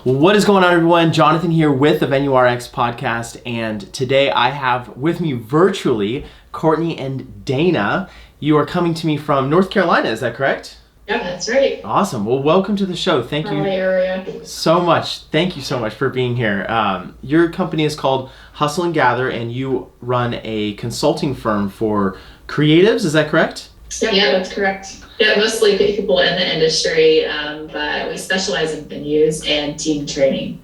What is going on, everyone? Jonathan here with the Venue RX podcast, and today I have with me virtually Courtney and Dana. You are coming to me from North Carolina, is that correct? Yeah, that's right. Awesome. Well, welcome to the show. Thank you area. so much. Thank you so much for being here. Your company is called Hustle and Gather, and you run a consulting firm for creatives, is that correct? Yeah, that's correct. Yeah, mostly people in the industry, but we specialize in venues and team training.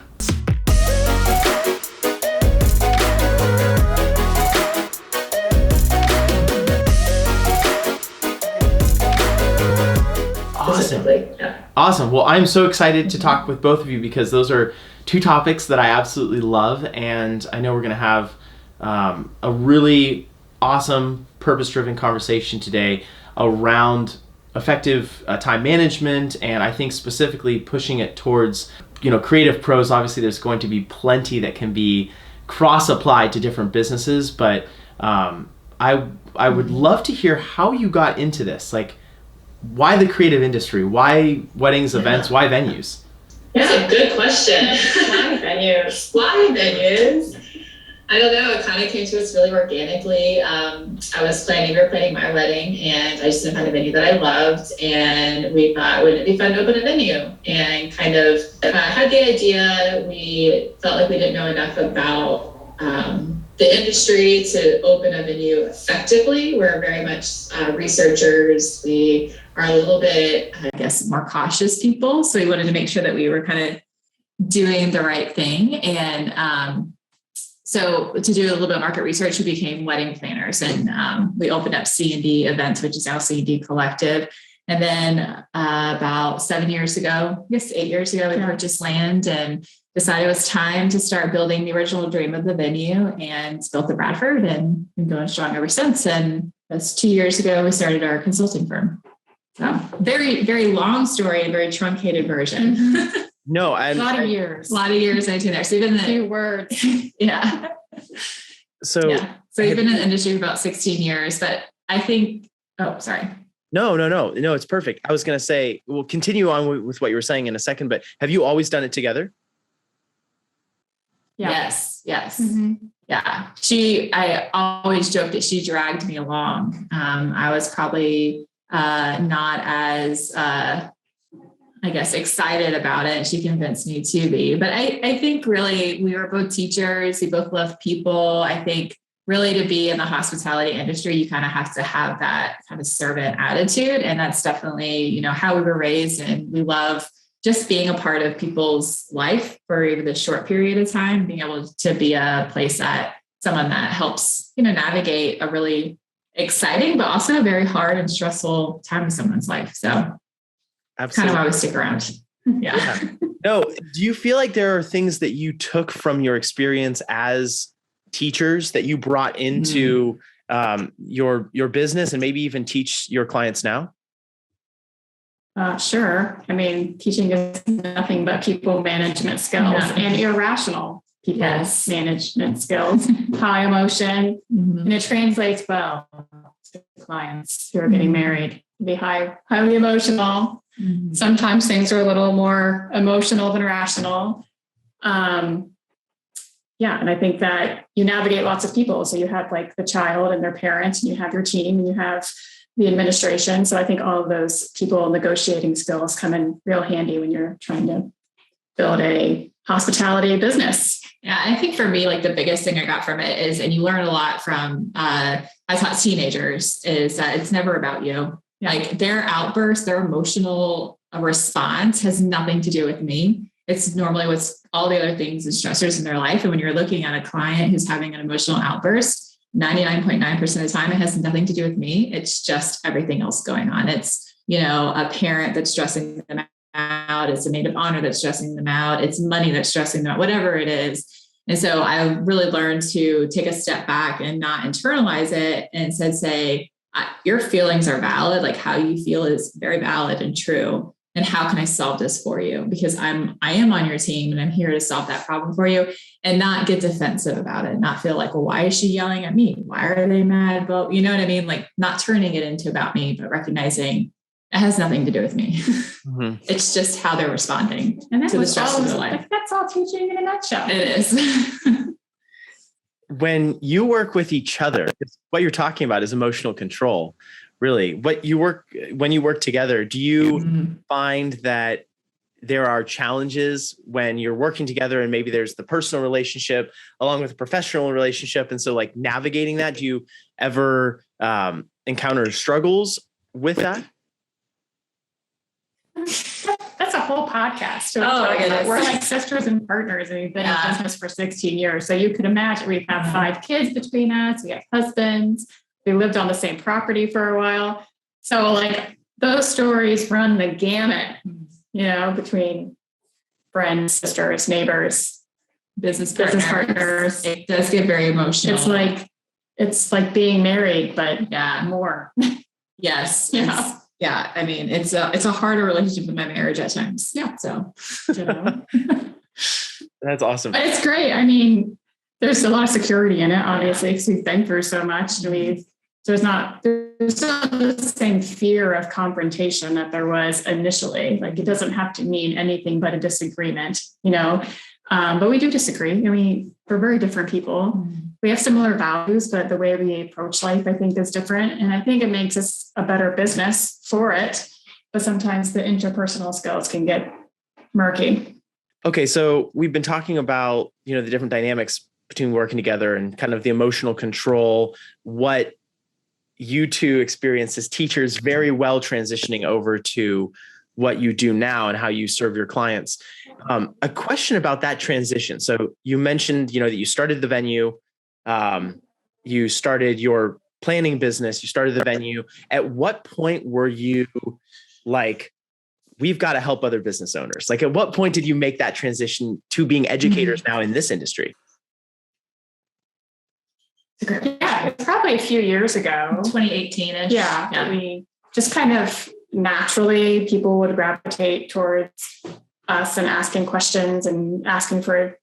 Awesome. Yeah. Awesome. Well, I'm so excited to talk with both of you because those are two topics that I absolutely love, and I know we're going to have a really awesome, purpose-driven conversation today around effective time management, and I think specifically pushing it towards, creative pros. Obviously, there's going to be plenty that can be cross-applied to different businesses, but I would love to hear how you got into this. Like, why the creative industry? Why weddings, events? Why venues? That's a good question. Why venues? Why venues? I don't know. It kind of came to us really organically. We were planning my wedding, and I just didn't find a venue that I loved. And we thought, wouldn't it be fun to open a venue? And kind of had the idea. We felt like we didn't know enough about the industry to open a venue effectively. We're very much researchers. We are a little bit, I guess, more cautious people. So we wanted to make sure that we were kind of doing the right thing. And so to do a little bit of market research, we became wedding planners, and we opened up C&D Events, which is now C&D Collective. And then about 8 years ago, we purchased land and decided it was time to start building the original dream of the venue, and built the Bradford, and been going strong ever since. And that's 2 years ago, we started our consulting firm. So very, very long story, very truncated version. Mm-hmm. No, a lot of years into there. So even the 2 words. Yeah. So we've been in the industry for about 16 years, but I think, sorry. No, it's perfect. I was going to say, we'll continue on with what you were saying in a second, but have you always done it together? Yeah. Yes. Mm-hmm. Yeah. I always joke that she dragged me along. I was probably not as, excited about it. She convinced me to be, but I think really we were both teachers. We both love people. I think really to be in the hospitality industry, you kind of have to have that kind of servant attitude. And that's definitely, how we were raised, and we love just being a part of people's life for even a short period of time, being able to be a place that someone that helps, navigate a really exciting, but also a very hard and stressful time in someone's life. So absolutely. Kind of always stick around. Yeah. No, do you feel like there are things that you took from your experience as teachers that you brought into your business and maybe even teach your clients now? Sure. I mean, teaching is nothing but people management skills and irrational people management skills, high emotion, and it translates well to clients who are getting married. Be highly emotional. Mm-hmm. Sometimes things are a little more emotional than rational. And I think that you navigate lots of people. So you have like the child and their parents, and you have your team, and you have the administration. So I think all of those people negotiating skills come in real handy when you're trying to build a hospitality business. Yeah, I think for me, like the biggest thing I got from it is, and you learn a lot from, I taught teenagers, is that it's never about you. Like their outburst, their emotional response has nothing to do with me. It's normally what's all the other things and stressors in their life. And when you're looking at a client who's having an emotional outburst, 99.9% of the time, it has nothing to do with me. It's just everything else going on. It's, a parent that's stressing them out. It's a maid of honor that's stressing them out. It's money that's stressing them out, whatever it is. And so I really learned to take a step back and not internalize it, and instead say, your feelings are valid. Like how you feel is very valid and true. And how can I solve this for you? Because I am on your team, and I'm here to solve that problem for you, and not get defensive about it. Not feel like, well, why is she yelling at me? Why are they mad? But you know what I mean? Like not turning it into about me, but recognizing It has nothing to do with me. Mm-hmm. It's just how they're responding And that to the was stress all, of their life. that's all teaching in a nutshell. It is. When you work with each other, what you're talking about is emotional control. Really, when you work together, do you find that there are challenges when you're working together and maybe there's the personal relationship along with the professional relationship? And so like navigating that, do you ever encounter struggles with that? That's a whole podcast. Oh, goodness. We're like sisters and partners, and we've been in business for 16 years. So you could imagine we have 5 kids between us. We have husbands. We lived on the same property for a while. So like those stories run the gamut, between friends, sisters, neighbors, business partners. It does get very emotional. It's like being married, but more. Yes. Yeah. Yeah. I mean, it's a harder relationship than my marriage at times. Yeah. So, That's awesome. But it's great. I mean, there's a lot of security in it, obviously, because we've been through so much. There's not the same fear of confrontation that there was initially. Like it doesn't have to mean anything but a disagreement, but we do disagree. I mean, we're very different people. We have similar values, but the way we approach life, I think, is different. And I think it makes us a better business for it. But sometimes the interpersonal skills can get murky. Okay, so we've been talking about, the different dynamics between working together and kind of the emotional control, what you two experienced as teachers, very well transitioning over to what you do now and how you serve your clients. A question about that transition. So you mentioned, that you started the venue, you started your planning business, you started the venue. At what point were you like, we've got to help other business owners? Like at what point did you make that transition to being educators now in this industry? Yeah, it's probably a few years ago. 2018-ish. Yeah. We just kind of naturally, people would gravitate towards us and asking questions and asking for,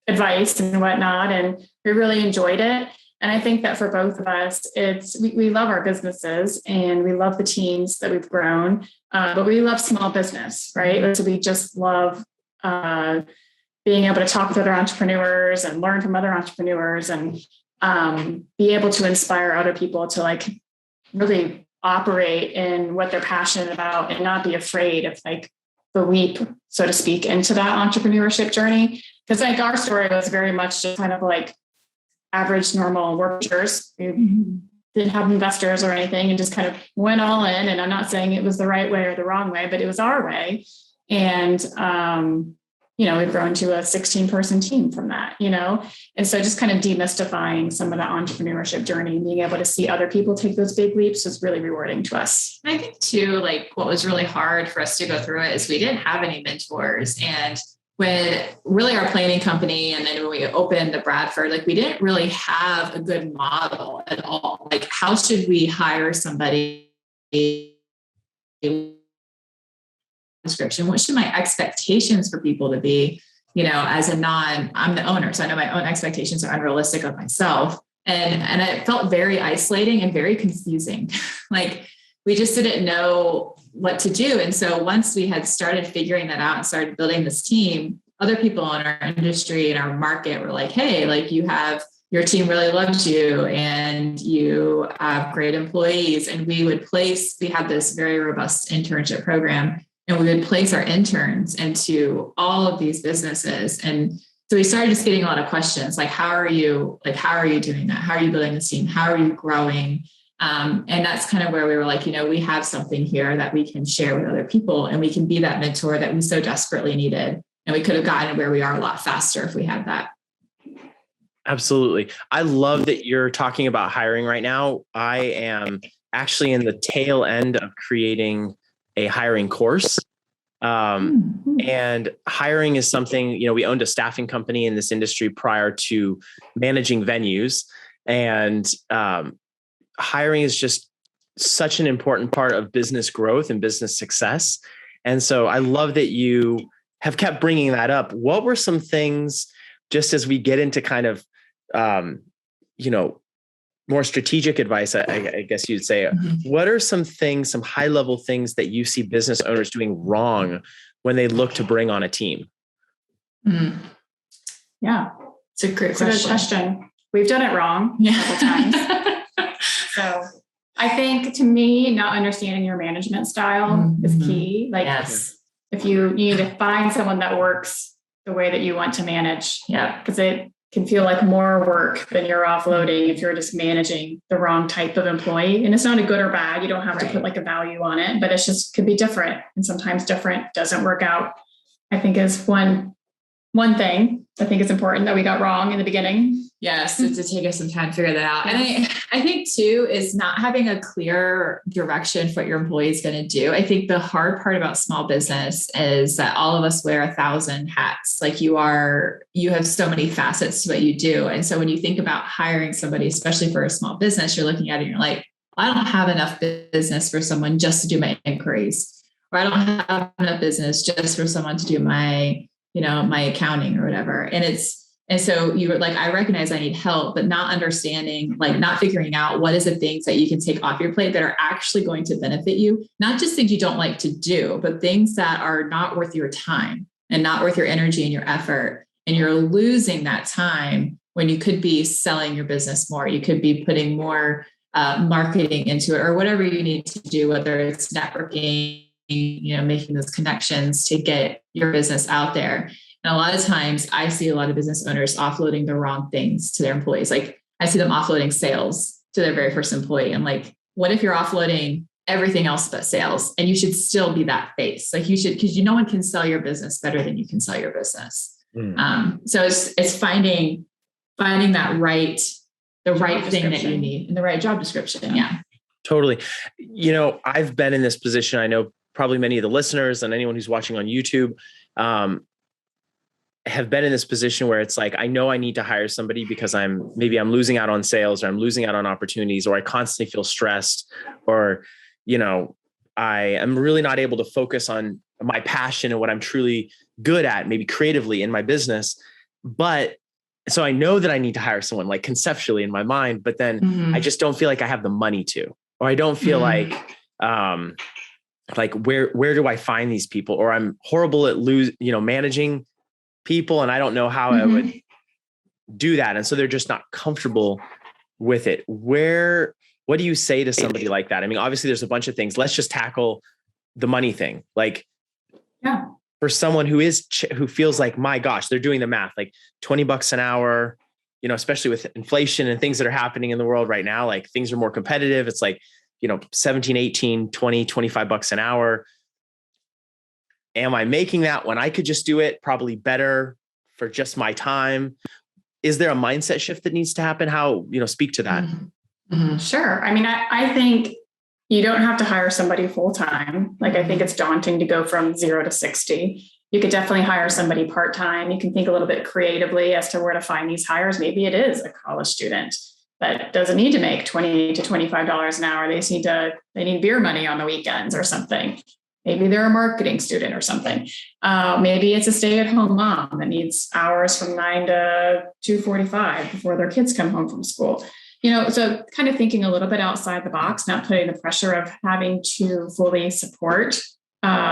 advice and whatnot. And we really enjoyed it. And I think that for both of us, we love our businesses and we love the teams that we've grown, but we love small business, right? So we just love being able to talk with other entrepreneurs and learn from other entrepreneurs and be able to inspire other people to like really operate in what they're passionate about and not be afraid of like the leap, so to speak, into that entrepreneurship journey. Because like our story was very much just kind of like average, normal workers. We didn't have investors or anything and just kind of went all in. And I'm not saying it was the right way or the wrong way, but it was our way. And, we've grown to a 16-person team from that, and so just kind of demystifying some of the entrepreneurship journey and being able to see other people take those big leaps was really rewarding to us. I think too, like what was really hard for us to go through it is we didn't have any mentors. And when really our planning company, and then when we opened the Bradford, like we didn't really have a good model at all. Like how should we hire somebody? Description. What should my expectations for people to be, I'm the owner. So I know my own expectations are unrealistic of myself. And it felt very isolating and very confusing. Like we just didn't know what to do. And so once we had started figuring that out and started building this team, other people in our industry and our market were like, hey, like your team really loves you and you have great employees. And we had this very robust internship program. And we would place our interns into all of these businesses. And so we started just getting a lot of questions, like, how are you doing that? How are you building this team? How are you growing? And that's kind of where we were like, we have something here that we can share with other people and we can be that mentor that we so desperately needed. And we could have gotten where we are a lot faster if we had that. Absolutely. I love that you're talking about hiring right now. I am actually in the tail end of creating a hiring course. And hiring is something, we owned a staffing company in this industry prior to managing venues. And hiring is just such an important part of business growth and business success. And so I love that you have kept bringing that up. What were some things, just as we get into kind of, more strategic advice, I guess you'd say, what are some things, some high level things that you see business owners doing wrong when they look to bring on a team? Yeah, it's a great good question. We've done it wrong a couple times. So I think, to me, not understanding your management style is key. Like, if you need to find someone that works the way that you want to manage, because it can feel like more work than you're offloading if you're just managing the wrong type of employee. And it's not a good or bad. You don't have to put like a value on it, but it's just could be different. And sometimes different doesn't work out, I think, is one thing I think is important that we got wrong in the beginning. Yes, to take us some time to figure that out. And I think too, is not having a clear direction for what your employee is going to do. I think the hard part about small business is that all of us wear 1,000 hats. Like you have so many facets to what you do. And so when you think about hiring somebody, especially for a small business, you're looking at it and you're like, I don't have enough business for someone just to do my inquiries, or I don't have enough business just for someone to do my accounting or whatever. And so you were like, I recognize I need help, but not understanding, like not figuring out what is the things that you can take off your plate that are actually going to benefit you, not just things you don't like to do, but things that are not worth your time and not worth your energy and your effort. And you're losing that time when you could be selling your business more. You could be putting more marketing into it or whatever you need to do, whether it's networking, making those connections to get your business out there. And a lot of times I see a lot of business owners offloading the wrong things to their employees. Like I see them offloading sales to their very first employee. And like, what if you're offloading everything else but sales? And you should still be that face. Like you should, because no one can sell your business better than you can sell your business. So it's finding that the right thing that you need and the right job description. Yeah, totally. I've been in this position. I know probably many of the listeners and anyone who's watching on YouTube, have been in this position where it's like, I know I need to hire somebody because I'm losing out on sales, or I'm losing out on opportunities, or I constantly feel stressed, or, I am really not able to focus on my passion and what I'm truly good at, maybe creatively in my business. But so I know that I need to hire someone, like conceptually in my mind, but then I just don't feel like I have the money to, or I don't feel like where do I find these people? Or I'm horrible at managing people, and I don't know how I would do that. And so they're just not comfortable with it. What do you say to somebody like that? I mean, obviously there's a bunch of things. Let's just tackle the money thing. Like, for someone who feels like, my gosh, they're doing the math, like $20 an hour, especially with inflation and things that are happening in the world right now, like things are more competitive. It's like, 17, 18, 20, $25 an hour. Am I making that when I could just do it probably better for just my time? Is there a mindset shift that needs to happen? How, speak to that? Sure. I mean, I think you don't have to hire somebody full-time. Like, I think it's daunting to go from 0 to 60. You could definitely hire somebody part-time. You can think a little bit creatively as to where to find these hires. Maybe it is a college student that doesn't need to make $20 to $25 an hour. They just need beer money on the weekends or something. Maybe they're a marketing student or something. Maybe it's a stay-at-home mom that needs hours from 9 to 2:45 before their kids come home from school. So kind of thinking a little bit outside the box, not putting the pressure of having to fully support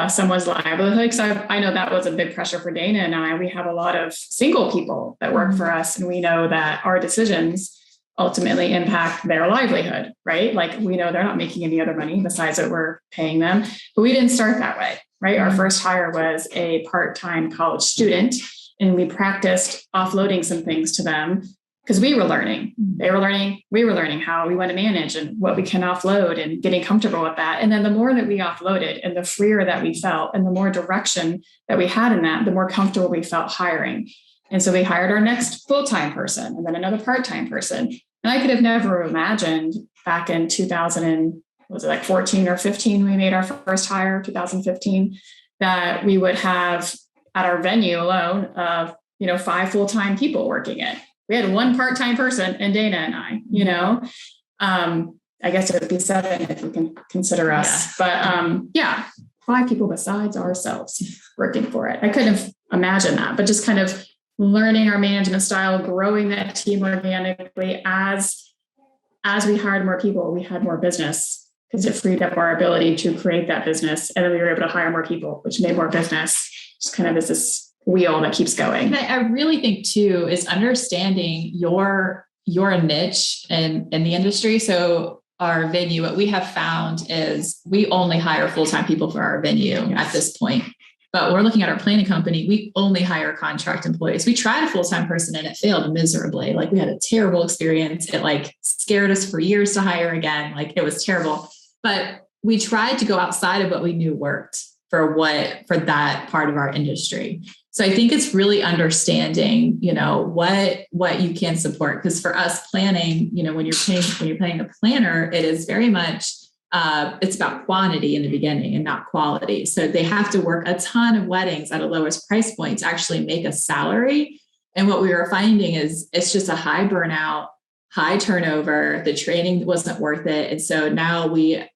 someone's livelihood. Because I know that was a big pressure for Dana and I. We have a lot of single people that work for us, and we know that our decisions ultimately impact their livelihood, right? Like, we know they're not making any other money besides what we're paying them, but we didn't start that way, right? Our first hire was a part-time college student, and we practiced offloading some things to them because we were learning. They were learning. We were learning how we want to manage and what we can offload and getting comfortable with that. And then the more that we offloaded and the freer that we felt and the more direction that we had in that, the more comfortable we felt hiring. And so we hired our next full-time person and then another part-time person. And I could have never imagined back in 2014 or 15, we made our first hire, 2015, that we would have at our venue alone, 5 full-time people working it. We had one part-time person and Dana and I, I guess it would be 7 if you can consider us, but 5 people besides ourselves working for it. I couldn't have imagined that, but just kind of learning our management style, growing that team organically as as we hired more people, we had more business because it freed up our ability to create that business. And then we were able to hire more people, which made more business. Just kind of is this wheel that keeps going. And I really think too, is understanding your niche in the industry. So our venue, what we have found is we only hire full-time people for our venue at this point. But we're looking at our planning company. We only hire contract employees. We tried a full-time person and it failed miserably. Like we had a terrible experience. It like scared us for years to hire again. Like it was terrible, but we tried to go outside of what we knew worked for that part of our industry. So I think it's really understanding, what you can support. Because for us planning, when you're paying a planner, it is very much, it's about quantity in the beginning and not quality. So they have to work a ton of weddings at a lowest price point to actually make a salary. And what we were finding is it's just a high burnout, high turnover. The training wasn't worth it. And so now we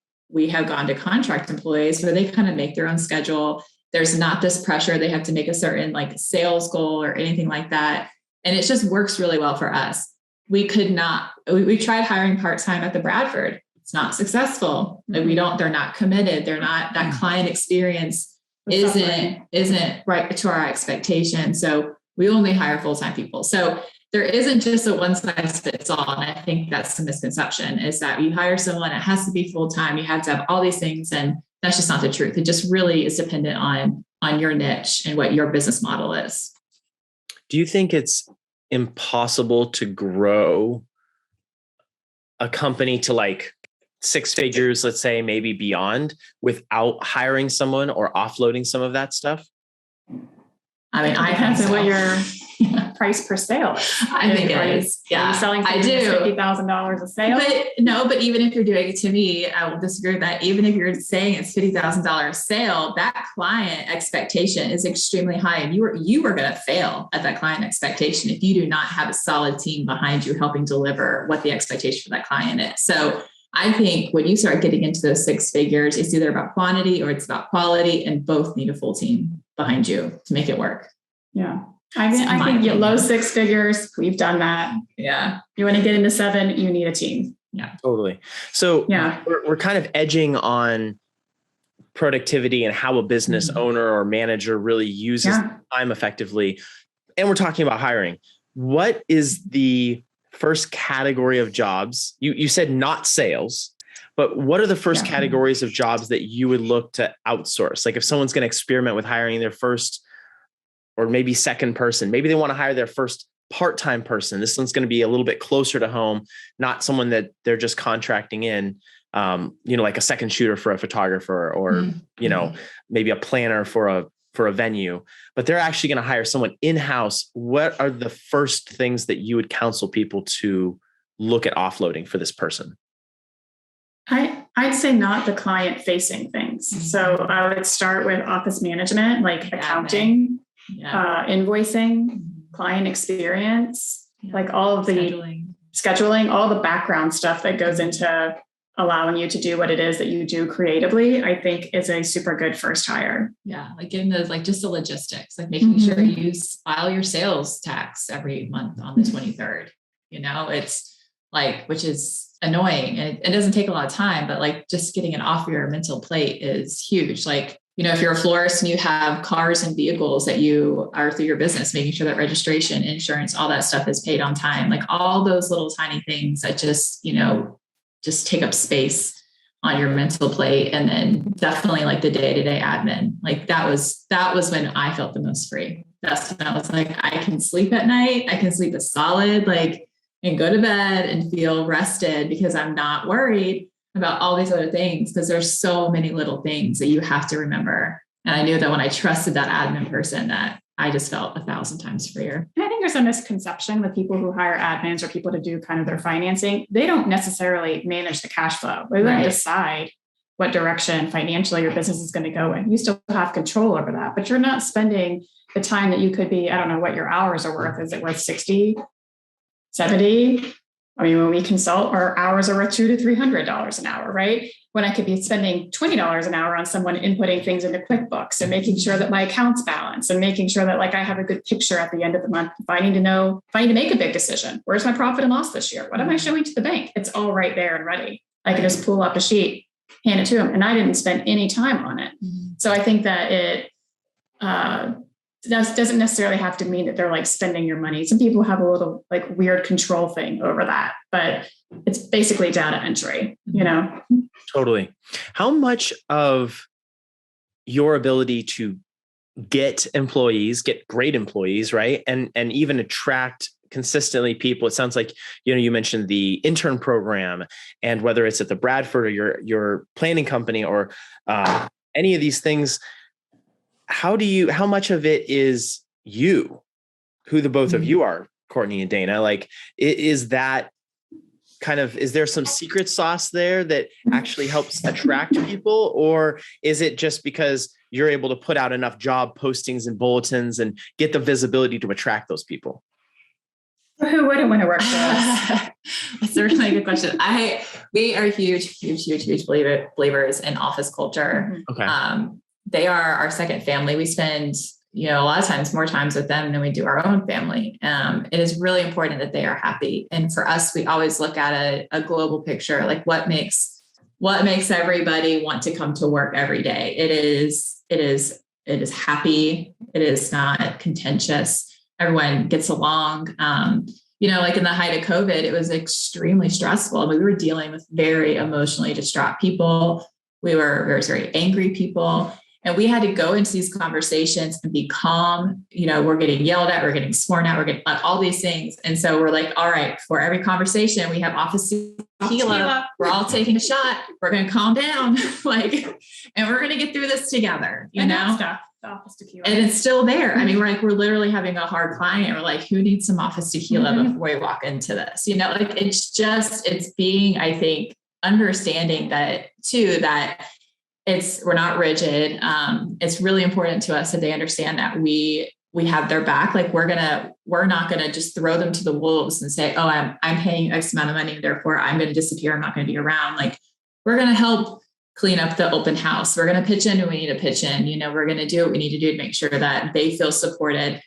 have gone to contract employees where they kind of make their own schedule. There's not this pressure. They have to make a certain like sales goal or anything like that. And it just works really well for us. We tried hiring part-time at the Bradford. It's not successful. Like they're not committed. They're not, that client experience isn't right to our expectation. So we only hire full-time people. So there isn't just a one size fits all. And I think that's the misconception, is that you hire someone, it has to be full-time. You have to have all these things. And that's just not the truth. It just really is dependent on your niche and what your business model is. Do you think it's impossible to grow a company to like 6 figures, let's say, maybe beyond, without hiring someone or offloading some of that stuff? I mean, I depends on what your price per sale is. I think it is. Yeah, are you selling $50,000 a sale? But even if you're doing it, to me, I will disagree with that. Even if you're saying it's $50,000 a sale, that client expectation is extremely high, and you are going to fail at that client expectation if you do not have a solid team behind you helping deliver what the expectation for that client is. So I think when you start getting into those 6 figures, it's either about quantity or it's about quality, and both need a full team behind you to make it work. Yeah. I think low 6 figures, we've done that. Yeah. You want to get into 7, you need a team. Yeah, totally. So we're kind of edging on productivity and how a business owner or manager really uses time effectively. And we're talking about hiring. What is the first category of jobs? You said not sales, but what are the first categories of jobs that you would look to outsource? Like if someone's going to experiment with hiring their first or maybe second person, maybe they want to hire their first part-time person. This one's going to be a little bit closer to home, not someone that they're just contracting in, like a second shooter for a photographer or, maybe a planner for a venue, but they're actually going to hire someone in-house. What are the first things that you would counsel people to look at offloading for this person? I'd say not the client-facing things. So I would start with office management, like accounting, invoicing, client experience, like all of the scheduling, all the background stuff that goes into allowing you to do what it is that you do creatively, I think is a super good first hire. Yeah. Like getting those, like just the logistics, like making sure you file your sales tax every month on the 23rd, it's like, which is annoying and it doesn't take a lot of time, but like just getting it off your mental plate is huge. Like, if you're a florist and you have cars and vehicles that you are through your business, making sure that registration, insurance, all that stuff is paid on time, like all those little tiny things that just take up space on your mental plate. And then definitely like the day-to-day admin, like that was when I felt the most free. That's when I was like, I can sleep at night. I can sleep a solid, and go to bed and feel rested because I'm not worried about all these other things, because there's so many little things that you have to remember. And I knew that when I trusted that admin person, that I just felt 1,000 times freer. And I think there's a misconception with people who hire admins or people to do kind of their financing. They don't necessarily manage the cash flow. They don't decide what direction financially your business is going to go in. You still have control over that, but you're not spending the time that you could be, I don't know what your hours are worth. Is it worth 60, 70, I mean, when we consult, our hours are worth $200 to $300 an hour, right? When I could be spending $20 an hour on someone inputting things into QuickBooks and making sure that my accounts balance and making sure that like I have a good picture at the end of the month. If I need to make a big decision, where's my profit and loss this year? What am I showing to the bank? It's all right there and ready. I can just pull up a sheet, hand it to them, and I didn't spend any time on it. So I think that it doesn't necessarily have to mean that they're like spending your money. Some people have a little like weird control thing over that, but it's basically data entry, you know? Totally. How much of your ability to get great employees, right? And even attract consistently people, it sounds like, you mentioned the intern program, and whether it's at the Bradford or your planning company or any of these things, how much of it is you, who the both of you are, Courtney and Dana? Like, is that is there some secret sauce there that actually helps attract people? Or is it just because you're able to put out enough job postings and bulletins and get the visibility to attract those people? Who wouldn't want to work for us? That's a really good question. We are huge believers in office culture. Okay. They are our second family. We spend, a lot of times more times with them than we do our own family. It is really important that they are happy. And for us, we always look at a global picture, like what makes everybody want to come to work every day. It is happy. It is not contentious. Everyone gets along. Like in the height of COVID, it was extremely stressful. We were dealing with very emotionally distraught people. We were very angry people. And we had to go into these conversations and be calm. We're getting yelled at, we're getting sworn at, we're getting all these things. And so we're like, all right, for every conversation, we have office tequila. We're all taking a shot. We're going to calm down, and we're going to get through this together, Stuff. Office tequila. And it's still there. I mean, we're literally having a hard client. We're like, who needs some office tequila before we walk into this? It's being, I think, understanding that too, that we're not rigid. It's really important to us that they understand that we have their back. Like we're not going to just throw them to the wolves and say, oh, I'm paying X amount of money, therefore I'm going to disappear. I'm not going to be around. Like we're going to help clean up the open house. We're going to pitch in when we need to pitch in. We're going to do what we need to do to make sure that they feel supported.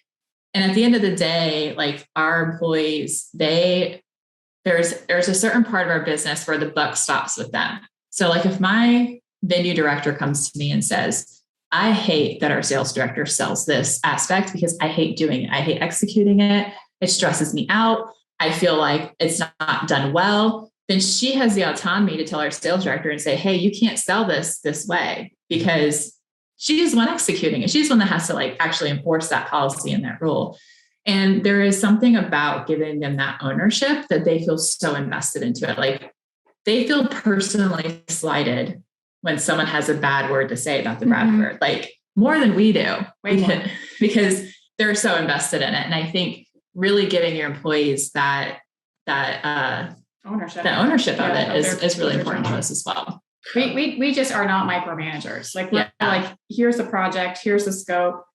And at the end of the day, like our employees, there's a certain part of our business where the buck stops with them. So like if my venue director comes to me and says, I hate that our sales director sells this aspect because I hate doing it. I hate executing it. It stresses me out. I feel like it's not done well. Then she has the autonomy to tell our sales director and say, hey, you can't sell this way, because she's the one executing it. She's the one that has to like actually enforce that policy and that rule. And there is something about giving them that ownership that they feel so invested into it. Like they feel personally slighted when someone has a bad word to say about the Bradford, like more than we do, because they're so invested in it. And I think really giving your employees that ownership of it is really important to us as well. We just are not micromanagers. Like we're like, here's the project, here's the scope.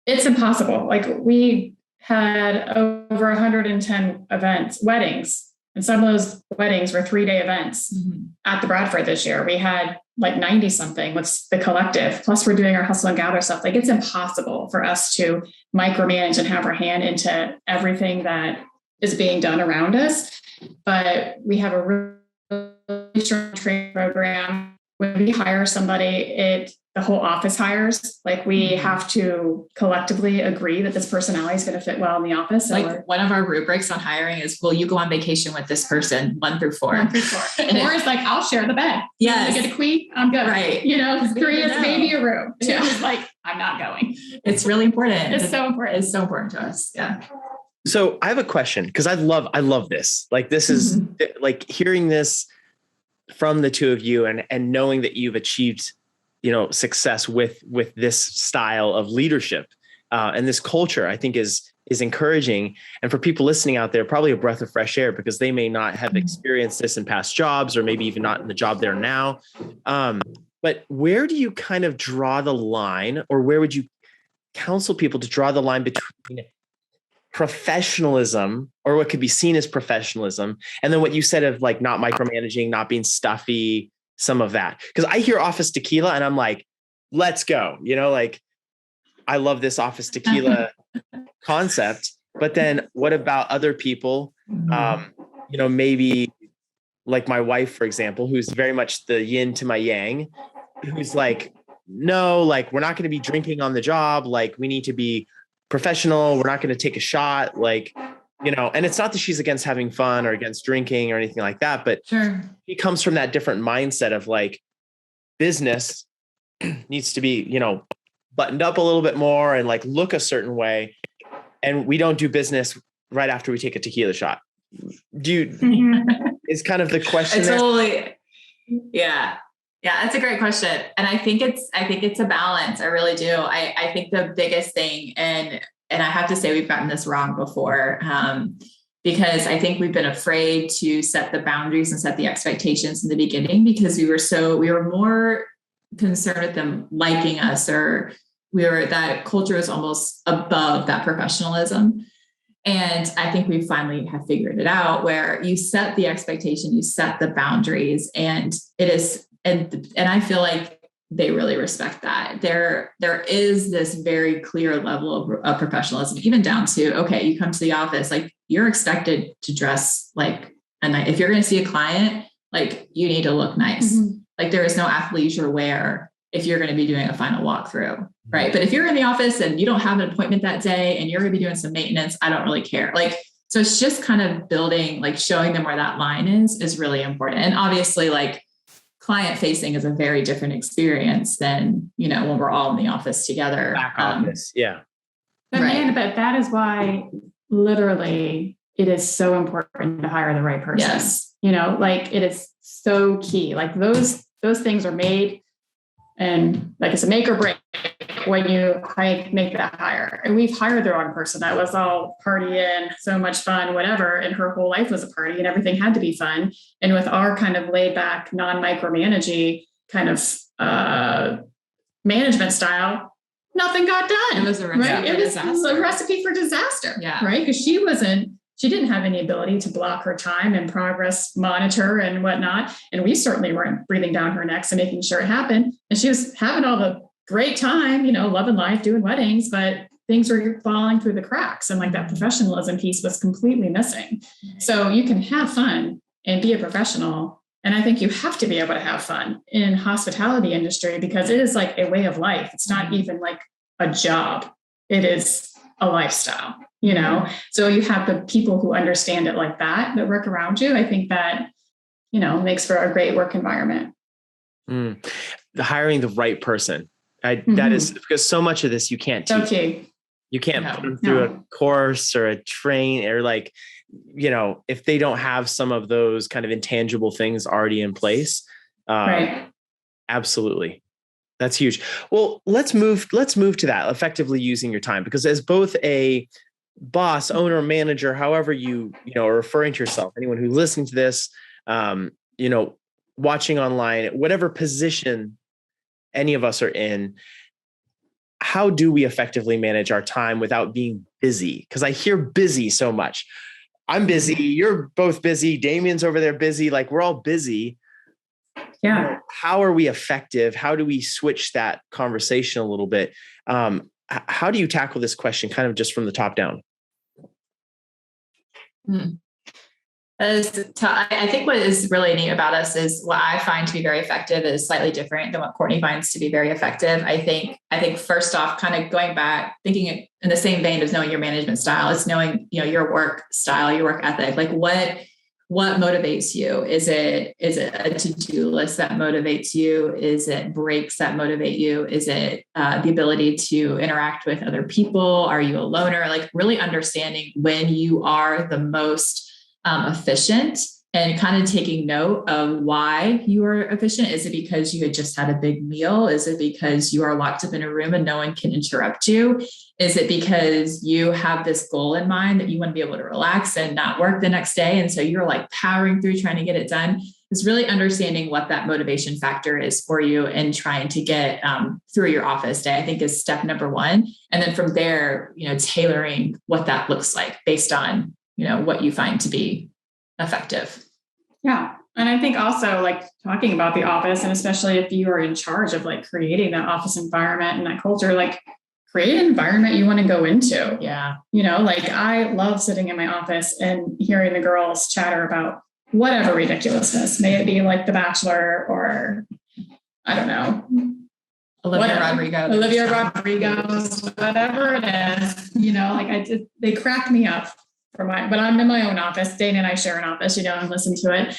It's impossible. Like we had over 110 weddings, and some of those weddings were 3-day events at the Bradford this year. We had like 90 something with the collective. Plus we're doing our hustle and gather stuff. Like it's impossible for us to micromanage and have our hand into everything that is being done around us. But we have a really strong training program. When we hire somebody, the whole office hires. Like we have to collectively agree that this personality is going to fit well in the office. Like one of our rubrics on hiring is, will you go on vacation with this person 1 through 4? 1 through 4. And it's like, I'll share the bed. Yes. I get a queen, I'm good. Right. 3 is maybe a room. 2 is like, I'm not going. It's really important. It's so important. It's so important to us. Yeah. So I have a question, because I love this. Like this is like hearing this from the two of you and knowing that you've achieved, success with this style of leadership and this culture, I think is encouraging. And for people listening out there, probably a breath of fresh air, because they may not have experienced this in past jobs, or maybe even not in the job they're now. But where do you kind of draw the line, or where would you counsel people to draw the line between professionalism, or what could be seen as professionalism, and then what you said of like not micromanaging, not being stuffy, some of that. Because I hear office tequila and I'm like, let's go. Like I love this office tequila concept. But then what about other people? Maybe like my wife, for example, who's very much the yin to my yang, who's like, no, like we're not going to be drinking on the job. Like we need to be professional. We're not going to take a shot. Like, and it's not that she's against having fun or against drinking or anything like that, but sure, she comes from that different mindset of like business needs to be, buttoned up a little bit more and like look a certain way. And we don't do business right after we take a tequila shot. Is kind of the question. Totally. Yeah. Yeah. That's a great question. And I think it's a balance. I really do. I think the biggest thing, and I have to say we've gotten this wrong before, because I think we've been afraid to set the boundaries and set the expectations in the beginning because we were more concerned with them liking us, or that culture was almost above that professionalism. And I think we finally have figured it out where you set the expectation, you set the boundaries, and it is, and I feel like they really respect that. There is this very clear level of professionalism, even down to, okay, you come to the office, like you're expected to dress like a night. If you're going to see a client, like you need to look nice. Mm-hmm. Like there is no athleisure wear if you're going to be doing a final walkthrough, right? But if you're in the office and you don't have an appointment that day and you're going to be doing some maintenance, I don't really care. Like, so it's just kind of building, like showing them where that line is really important. And obviously like client facing is a very different experience than, when we're all in the office together. Back office. Yeah. But man, but that is why literally it is so important to hire the right person. Yes. Like it is so key. Like those things are made, and like it's a make or break when you make that hire. And we've hired the wrong person that was all partying, so much fun, whatever. And her whole life was a party and everything had to be fun. And with our kind of laid back, non-micromanaging kind of management style, nothing got done. It was a recipe for disaster. It was a recipe for disaster. Yeah. Right. Because she didn't have any ability to block her time and progress monitor and whatnot. And we certainly weren't breathing down her necks and making sure it happened. And she was having all the great time, loving life, doing weddings, but things were falling through the cracks. And like that professionalism piece was completely missing. So you can have fun and be a professional. And I think you have to be able to have fun in hospitality industry because it is like a way of life. It's not even like a job. It is a lifestyle, So you have the people who understand it like that work around you. I think that, makes for a great work environment. Hiring the right person. That is because so much of this you can't teach. Okay. You can't put them through a course or a train or like, if they don't have some of those kind of intangible things already in place. Right. Absolutely. That's huge. Well, let's move to that, effectively using your time, because as both a boss, owner, manager, however you are referring to yourself, anyone who's listening to this, watching online, whatever position any of us are in, how do we effectively manage our time without being busy? Because I hear busy so much. I'm busy. You're both busy. Damien's over there busy. Like we're all busy. Yeah. How are we effective? How do we switch that conversation a little bit? How do you tackle this question kind of just from the top down? I think what is really neat about us is what I find to be very effective is slightly different than what Courtney finds to be very effective. I think first off, kind of going back, thinking in the same vein as knowing your management style, is knowing, your work style, your work ethic, like what motivates you? Is it a to-do list that motivates you? Is it breaks that motivate you? Is it the ability to interact with other people? Are you a loner? Like really understanding when you are the most efficient and kind of taking note of why you are efficient. Is it because you had just had a big meal? Is it because you are locked up in a room and no one can interrupt you? Is it because you have this goal in mind that you want to be able to relax and not work the next day? And so you're like powering through trying to get it done. is really understanding what that motivation factor is for you and trying to get through your office day, I think is step number one. And then from there, tailoring what that looks like based on, what you find to be effective. Yeah. And I think also like talking about the office, and especially if you are in charge of like creating that office environment and that culture, like create an environment you want to go into. Yeah. Like I love sitting in my office and hearing the girls chatter about whatever ridiculousness, may it be like The Bachelor or I don't know. Olivia Rodrigo, whatever it is, like they crack me up. But I'm in my own office. Dana and I share an office, and listen to it.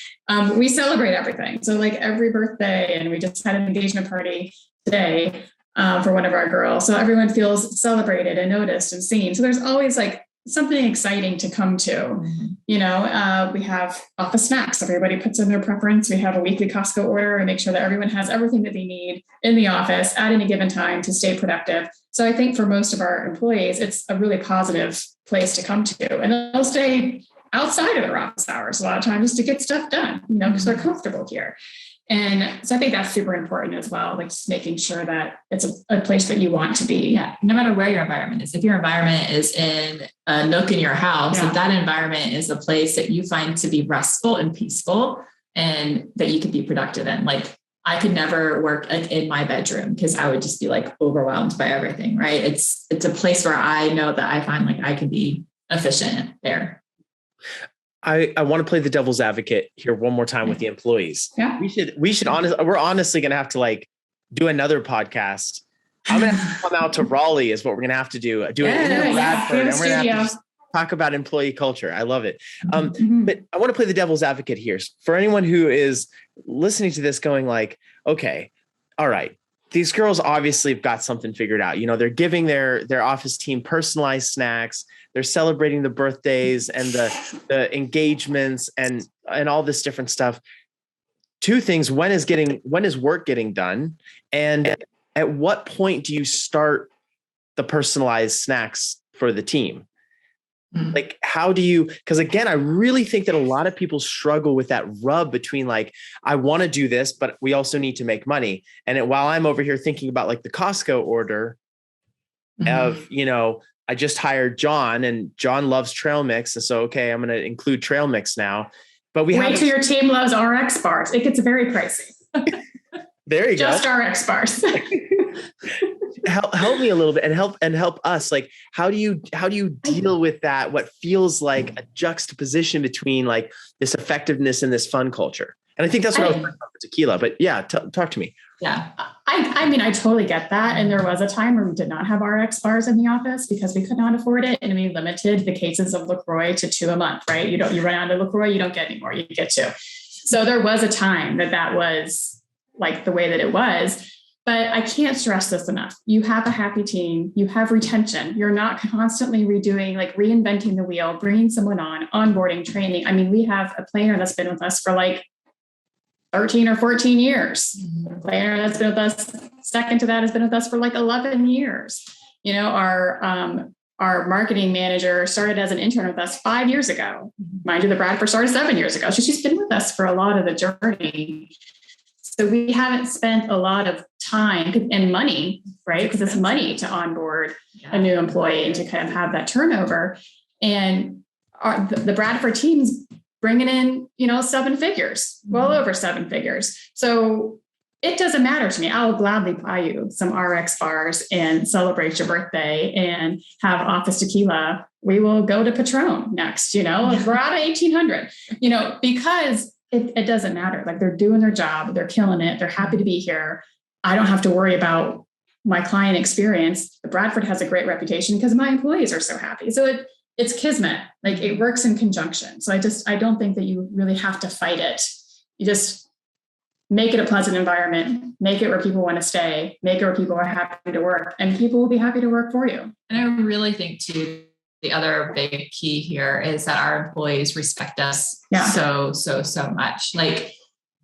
We celebrate everything. So like every birthday, and we just had an engagement party today for one of our girls. So everyone feels celebrated and noticed and seen. So there's always like something exciting to come to. Mm-hmm. We have office snacks. Everybody puts in their preference. We have a weekly Costco order and make sure that everyone has everything that they need in the office at any given time to stay productive. So I think for most of our employees, it's a really positive place to come to, and they'll stay outside of their office hours a lot of times to get stuff done, because they're comfortable here. And so I think that's super important as well, like just making sure that it's a place that you want to be. Yeah. No matter where your environment is, if your environment is in a nook in your house, if that environment is a place that you find to be restful and peaceful and that you can be productive in, like I could never work in my bedroom because I would just be like overwhelmed by everything, right? It's a place where I know that I find like I can be efficient there. I want to play the devil's advocate here one more time with the employees. Yeah. We're honestly going to have to like do another podcast. I'm going to have to come out to Raleigh is what we're going to have to do. Do it in Bradford, and we're going to have to talk about employee culture. I love it. But I want to play the devil's advocate here for anyone who is listening to this going like, okay, all right. These girls obviously have got something figured out. They're giving their office team personalized snacks. They're celebrating the birthdays and the engagements and all this different stuff. Two things. When is work getting done? And at what point do you start the personalized snacks for the team? Like, how do you, because again, I really think that a lot of people struggle with that rub between like, I want to do this, but we also need to make money. And while I'm over here thinking about like the Costco order of, I just hired John and John loves trail mix. And so, okay, I'm going to include trail mix now, but wait till your team loves RX bars. It gets very pricey. There you just go. Just RX bars. help me a little bit and help us. Like, how do you deal with that? What feels like a juxtaposition between like this effectiveness and this fun culture? And I think that's what I was talking about with tequila, but yeah, talk to me. Yeah. I mean, I totally get that. And there was a time where we did not have RX bars in the office because we could not afford it. And we limited the cases of LaCroix to 2 a month, right? You run out of LaCroix, you don't get any more, you get 2. So there was a time that was like the way that it was. But I can't stress this enough. You have a happy team. You have retention. You're not constantly reinventing the wheel, bringing someone on, onboarding, training. I mean, we have a planner that's been with us for like 13 or 14 years. The planner that's been with us, second to that, has been with us for like 11 years. Our marketing manager started as an intern with us 5 years ago. Mind you, the Bradford started 7 years ago. So she's been with us for a lot of the journey. So we haven't spent a lot of time and money, right? Because it's money to onboard a new employee and to kind of have that turnover. And the Bradford team's bringing in, 7 figures, well over 7 figures. So it doesn't matter to me. I will gladly buy you some RX bars and celebrate your birthday and have office tequila. We will go to Patron next, we're out of 1800, because it doesn't matter. Like they're doing their job. They're killing it. They're happy to be here. I don't have to worry about my client experience. Bradford has a great reputation because my employees are so happy. So it's kismet. Like it works in conjunction. So I don't think that you really have to fight it. You just make it a pleasant environment, make it where people want to stay, make it where people are happy to work, and people will be happy to work for you. And I really think too, the other big key here is that our employees respect us so much. Like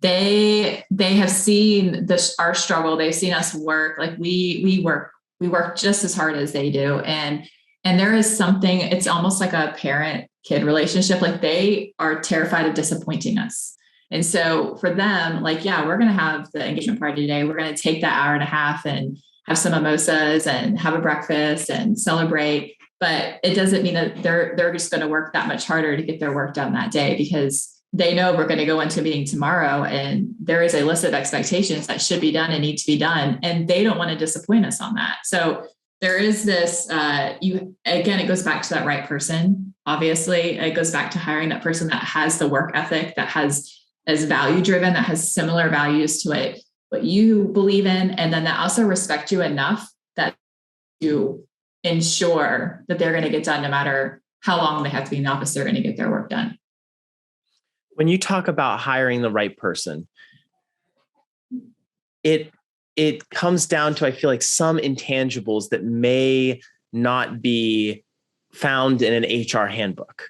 they have seen our struggle. They've seen us work. Like we work just as hard as they do. And there is something, it's almost like a parent-kid relationship. Like they are terrified of disappointing us. And so for them, like, yeah, we're going to have the engagement party today. We're going to take that hour and a half and have some mimosas and have a breakfast and celebrate. But it doesn't mean that they're just going to work that much harder to get their work done that day, because they know we're going to go into a meeting tomorrow and there is a list of expectations that should be done and need to be done. And they don't want to disappoint us on that. So there is this, it goes back to that right person. Obviously, it goes back to hiring that person that has the work ethic, that is value driven, that has similar values to what you believe in. And then that also respect you enough that you ensure that they're going to get done no matter how long they have to be in the office, they're going to get their work done. When you talk about hiring the right person, it comes down to, I feel like, some intangibles that may not be found in an HR handbook,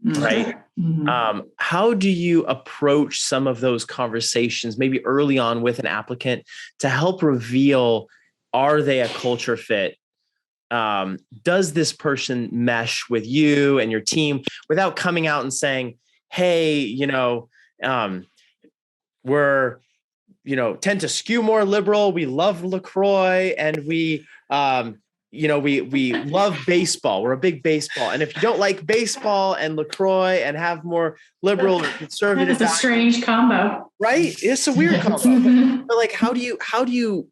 right? Mm-hmm. How do you approach some of those conversations, maybe early on with an applicant, to help reveal, are they a culture fit? Does this person mesh with you and your team, without coming out and saying, hey, we're, tend to skew more liberal. We love LaCroix and we love baseball. We're a big baseball. And if you don't like baseball and LaCroix and have more liberal or conservative, that's a strange combo, right? It's a weird combo. But like, how do you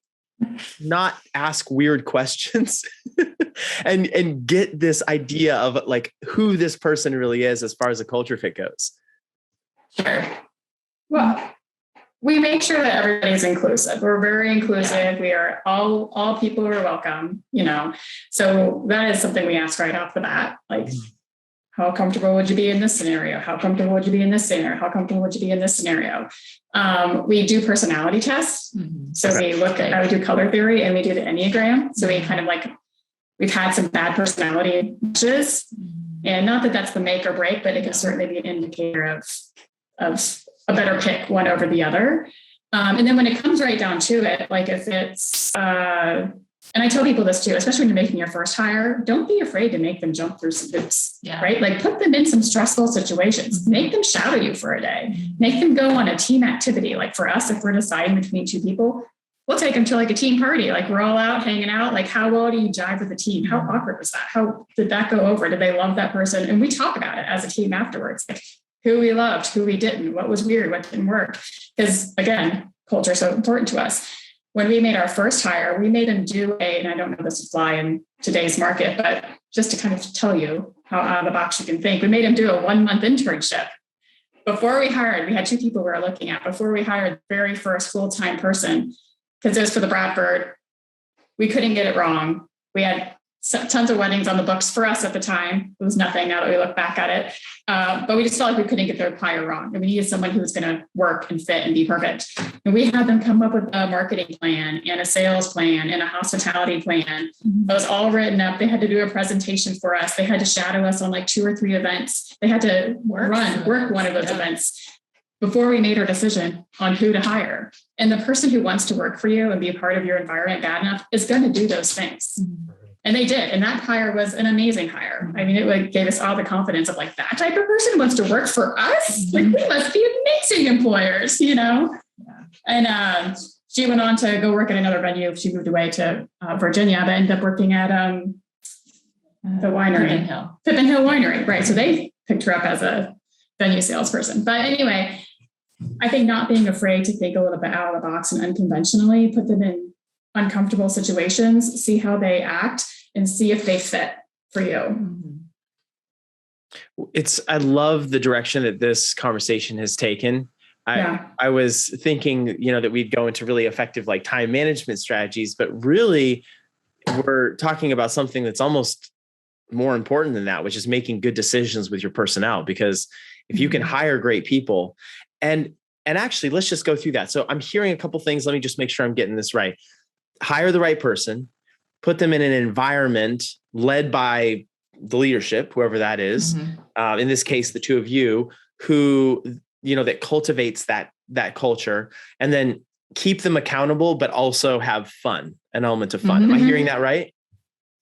not ask weird questions and get this idea of like who this person really is as far as a culture fit goes? Sure. Well, we make sure that everybody's inclusive. We're very inclusive. We are all people are welcome, So that is something we ask right off the bat. Like, how comfortable would you be in this scenario? How comfortable would you be in this scenario? How comfortable would you be in this scenario? We do personality tests. Mm-hmm. So we look at how we do color theory and we do the Enneagram. So we kind of we've had some bad personality matches, and not that that's the make or break, but it can certainly be an indicator of a better pick one over the other. And then when it comes right down to it, like if it's, and I tell people this too, especially when you're making your first hire, don't be afraid to make them jump through some hoops, right? Like put them in some stressful situations, make them shadow you for a day, make them go on a team activity. Like for us, if we're deciding between two people, we'll take them to like a team party. Like we're all out hanging out. Like how well do you jive with the team? How awkward was that? How did that go over? Did they love that person? And we talk about it as a team afterwards. Like who we loved, who we didn't, what was weird, what didn't work. Because again, culture is so important to us. When we made our first hire, we made them do and I don't know if this would fly in today's market, but just to kind of tell you how out of the box you can think, we made them do a 1-month internship. Before we hired, we had 2 people we were looking at. Before we hired the very first full-time person, because it was for the Bradford, we couldn't get it wrong. We had tons of weddings on the books for us at the time. It was nothing now that we look back at it. But we just felt like we couldn't get their hire wrong. And we needed someone who was going to work and fit and be perfect. And we had them come up with a marketing plan and a sales plan and a hospitality plan. It was all written up. They had to do a presentation for us. They had to shadow us on like 2 or 3 events. They had to work one of those events before we made our decision on who to hire. And the person who wants to work for you and be a part of your environment bad enough is going to do those things. And they did. And that hire was an amazing hire. I mean, it gave us all the confidence of like, that type of person wants to work for us. Like we must be amazing employers, Yeah. And she went on to go work at another venue. She moved away to Virginia, but ended up working at the winery. Pippin Hill Winery. Right. So they picked her up as a venue salesperson. But anyway, I think not being afraid to think a little bit out of the box and unconventionally, put them in uncomfortable situations, see how they act and see if they fit for you. I love the direction that this conversation has taken. I was thinking, that we'd go into really effective like time management strategies, but really we're talking about something that's almost more important than that, which is making good decisions with your personnel. Because if you can hire great people and actually let's just go through that. So I'm hearing a couple things. Let me just make sure I'm getting this right. Hire the right person, put them in an environment led by the leadership, whoever that is. In this case, the 2 of you who, that cultivates that culture, and then keep them accountable, but also have fun, an element of fun. Am I hearing that right?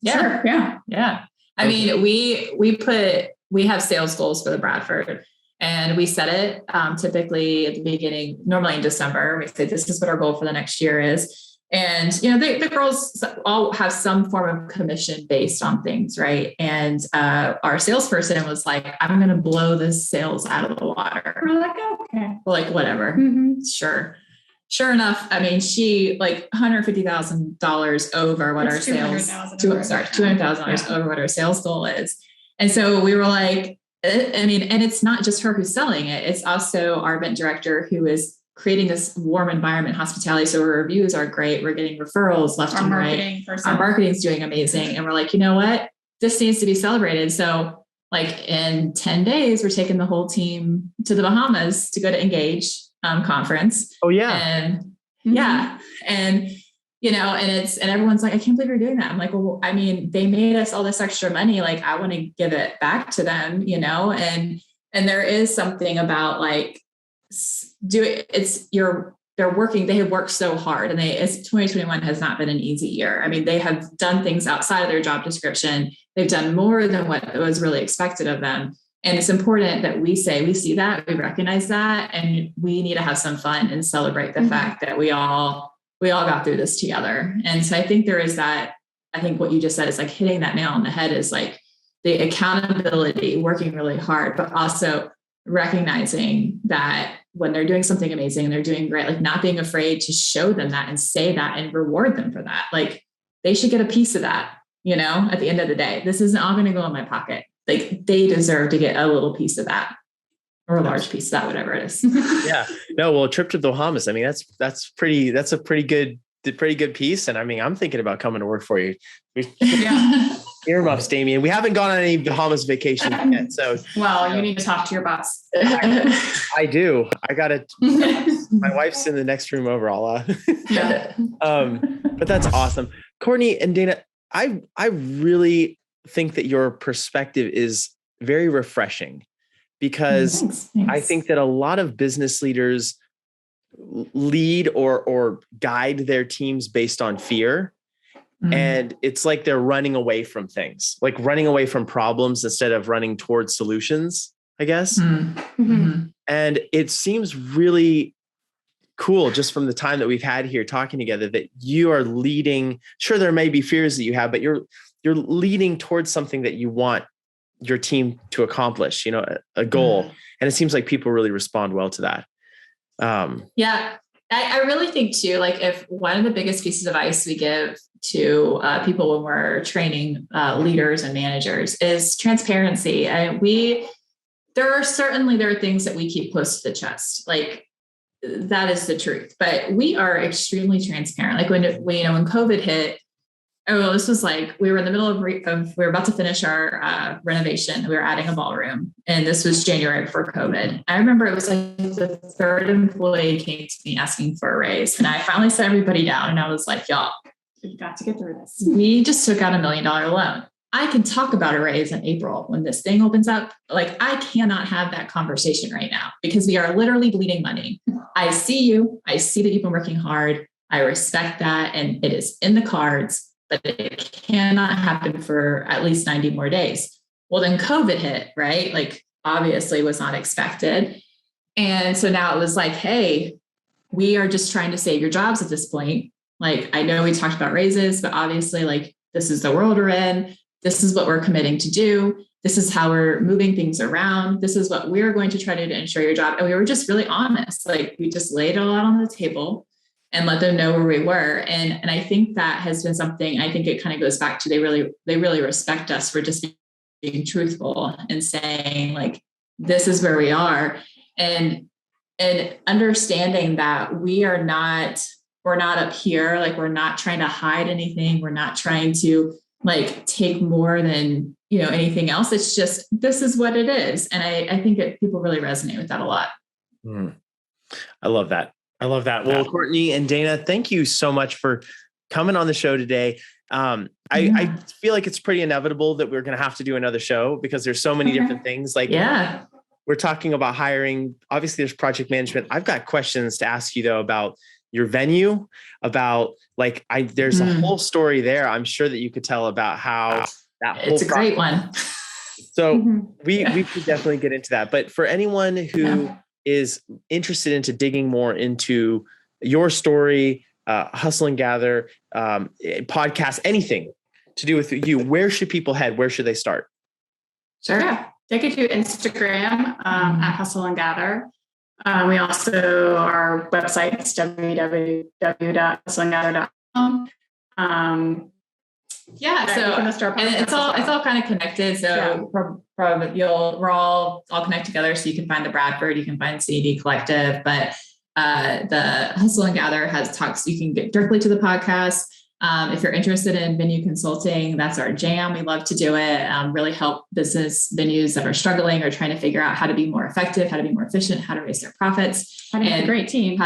Yeah. Sure. Yeah. I mean, we have sales goals for the Bradford. And we set it typically at the beginning, normally in December. We say, this is what our goal for the next year is. And, the girls all have some form of commission based on things, right? And our salesperson was like, I'm going to blow this sales out of the water. We're like, okay. We're like, whatever. Sure. Sure enough, I mean, she like $150,000 over what our sales, $200,000 over what our sales goal is. And so we were like, I mean, and it's not just her who's selling it. It's also our event director who is creating this warm environment, hospitality. So our reviews are great. We're getting referrals left and right. Our marketing is doing amazing. And we're like, you know what? This needs to be celebrated. So like in 10 days, we're taking the whole team to the Bahamas to go to Engage conference. Oh yeah. And yeah. And, and everyone's like, I can't believe you're doing that. I'm like, well, I mean, they made us all this extra money. Like I want to give it back to them, and there is something about like, they're working, they have worked so hard, and 2021 has not been an easy year. I mean, they have done things outside of their job description. They've done more than what was really expected of them. And it's important that we see that, we recognize that, and we need to have some fun and celebrate the fact that we all got through this together. And so I think there is that, I think what you just said is like hitting that nail on the head, is like the accountability, working really hard, but also recognizing that when they're doing something amazing and they're doing great, like not being afraid to show them that and say that and reward them for that. Like they should get a piece of that, at the end of the day. This isn't all going to go in my pocket. Like they deserve to get a little piece of that, or a large piece of that, whatever it is. Yeah. No, well, a trip to the Bahamas. I mean, that's a pretty good piece. And I mean, I'm thinking about coming to work for you. Yeah. Earmuffs, Damien. We haven't gone on any Bahamas vacation yet. So, well, you need to talk to your boss. I do. I got to, my wife's in the next room over. Yeah. But that's awesome. Courtney and Dana, I really think that your perspective is very refreshing, because Thanks. I think that a lot of business leaders lead or guide their teams based on fear. And it's like they're running away from things, like running away from problems instead of running towards solutions, I guess. And it seems really cool, just from the time that we've had here talking together, that you are leading. Sure, there may be fears that you have, but you're leading towards something that you want your team to accomplish, a goal. And it seems like people really respond well to that. Yeah. I really think too, like if one of the biggest pieces of advice we give to people when we're training leaders and managers is transparency. There are things that we keep close to the chest. Like that is the truth, but we are extremely transparent. Like when COVID hit, this was like, we were in the middle of we were about to finish our renovation. We were adding a ballroom, and this was January before COVID. I remember it was like the third employee came to me asking for a raise, and I finally sat everybody down and I was like, y'all, we've got to get through this. We just took out $1 million loan. I can talk about a raise in April when this thing opens up. Like I cannot have that conversation right now because we are literally bleeding money. I see you. I see that you've been working hard. I respect that. And it is in the cards, but it cannot happen for at least 90 more days. Well, then COVID hit, right? Like obviously was not expected. And so now it was like, hey, we are just trying to save your jobs at this point. Like, I know we talked about raises, but obviously like this is the world we're in. This is what we're committing to do. This is how we're moving things around. This is what we're going to try to do to ensure your job. And we were just really honest. Like we just laid it all out on the table and let them know where we were. And I think that has been something, I think it kind of goes back to, they really respect us for just being truthful and saying like, this is where we are. And understanding that we're not up here. Like we're not trying to hide anything. We're not trying to like take more than, anything else. It's just, this is what it is. And I think people really resonate with that a lot. I love that. Well, Courtney and Dana, thank you so much for coming on the show today. I feel like it's pretty inevitable that we're going to have to do another show because there's so many different things. Like, we're talking about hiring. Obviously there's project management. I've got questions to ask you though about your venue, about like, there's a whole story there. I'm sure that you could tell about how that whole it's a great one. So Mhm. we could definitely get into that. But for anyone who is interested into digging more into your story, Hustle and Gather, podcast, anything to do with you, where should people head? Where should they start? Sure. Yeah. They could do Instagram at Hustle and Gather. We also, our website's www.hustleandgather.com. So and it's all kind of connected. So we're all connect together. So you can find the Bradford, you can find C&D Collective, but the Hustle and Gather has talks. You can get directly to the podcast. If you're interested in venue consulting, that's our jam. We love to do it. Really help business venues that are struggling or trying to figure out how to be more effective, how to be more efficient, how to raise their profits, how to make a great team,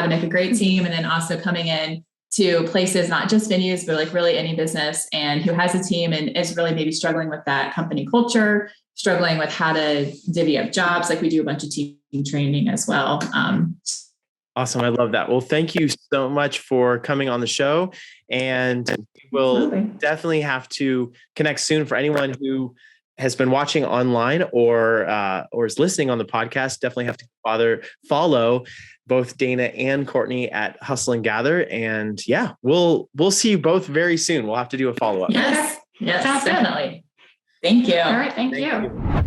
and then also coming in to places, not just venues, but like really any business and who has a team and is really maybe struggling with that company culture, struggling with how to divvy up jobs. Like we do a bunch of team training as well. Awesome. I love that. Well, thank you so much for coming on the show. And we'll definitely have to connect soon. For anyone who has been watching online or is listening on the podcast, definitely have to follow both Dana and Courtney at Hustle and Gather. And yeah, we'll see you both very soon. We'll have to do a follow-up. Yes, definitely. Thank you. All right. Thank you.